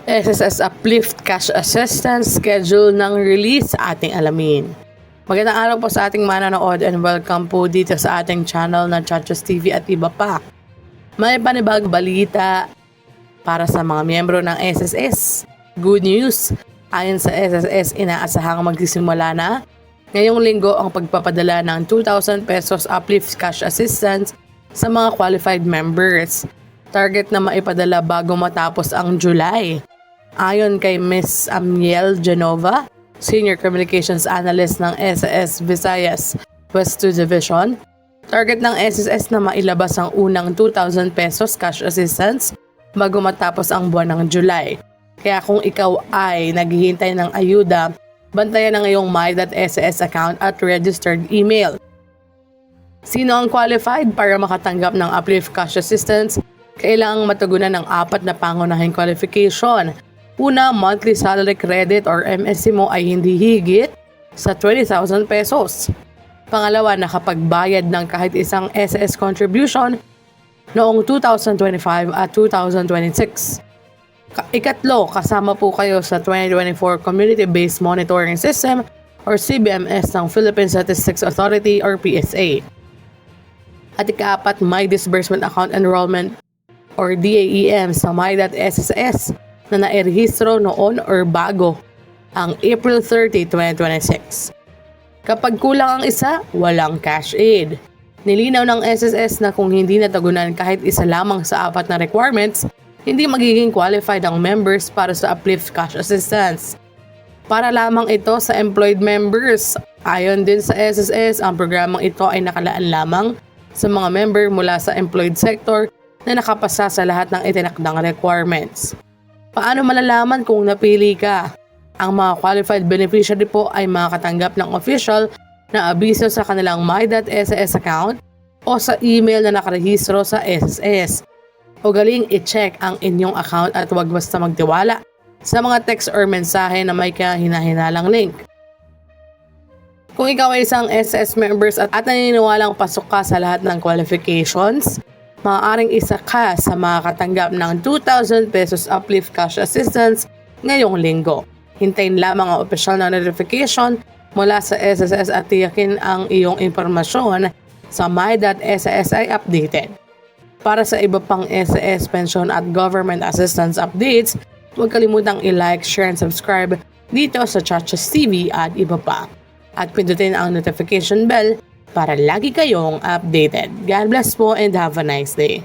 SSS Uplift Cash Assistance schedule ng release sa ating alamin. Magandang araw po sa ating manonood and welcome po dito sa ating channel na Chachos TV at iba pa. May panibagong balita para sa mga miyembro ng SSS. Good news! Ayon sa SSS, inaasahang magsisimula na ngayong linggo ang pagpapadala ng 2,000 pesos uplift cash assistance sa mga qualified members. Target na maipadala bago matapos ang July. Ayon kay Ms. Amiel Genova, Senior Communications Analyst ng SSS Visayas West 2 Division, target ng SSS na mailabas ang unang 2,000 pesos cash assistance bago matapos ang buwan ng July. Kaya kung ikaw ay naghihintay ng ayuda, bantayan ang iyong my.ss account at registered email. Sino ang qualified para makatanggap ng uplift cash assistance? Kailangang matugunan ng 4 na pangunahing qualification. Una, monthly salary credit or MSC mo ay hindi higit sa 20,000 pesos. Pangalawa, nakapagbayad ng kahit isang SS contribution noong 2025 at 2026. Ikatlo, kasama po kayo sa 2024 Community-Based Monitoring System or CBMS ng Philippine Statistics Authority or PSA. At ika-4, may disbursement account enrollment or DAEM sa my.sss na nairehistro noon or bago ang April 30, 2026. Kapag kulang ang isa, walang cash aid. Nilinaw ng SSS na kung hindi natagunan kahit isa lamang sa 4 na requirements, hindi magiging qualified ang members para sa uplift cash assistance. Para lamang ito sa employed members. Ayon din sa SSS, ang programang ito ay nakalaan lamang sa mga member mula sa employed sector na nakapasa sa lahat ng itinakdang requirements. Paano malalaman kung napili ka? Ang mga qualified beneficiary po ay makakatanggap ng official na abiso sa kanilang my.ss account o sa email na nakarehistro sa SSS. Ugaling i-check ang inyong account at huwag basta magtiwala sa mga text or mensahe na may kahina-hinalang link. Kung ikaw ay isang SSS members at naniniwalang pasok ka sa lahat ng qualifications, maaaring isa ka sa makakatanggap ng 2,000 pesos uplift cash assistance ngayong linggo. Hintayin lamang ang opisyal na notification mula sa SSS at tiyakin ang iyong impormasyon sa my.ssi updated. Para sa iba pang SSS pension at government assistance updates, huwag kalimutang i-like, share, and subscribe dito sa Chachos TV at iba pa. At pindutin ang notification bell para lagi kayong updated. God bless po and have a nice day.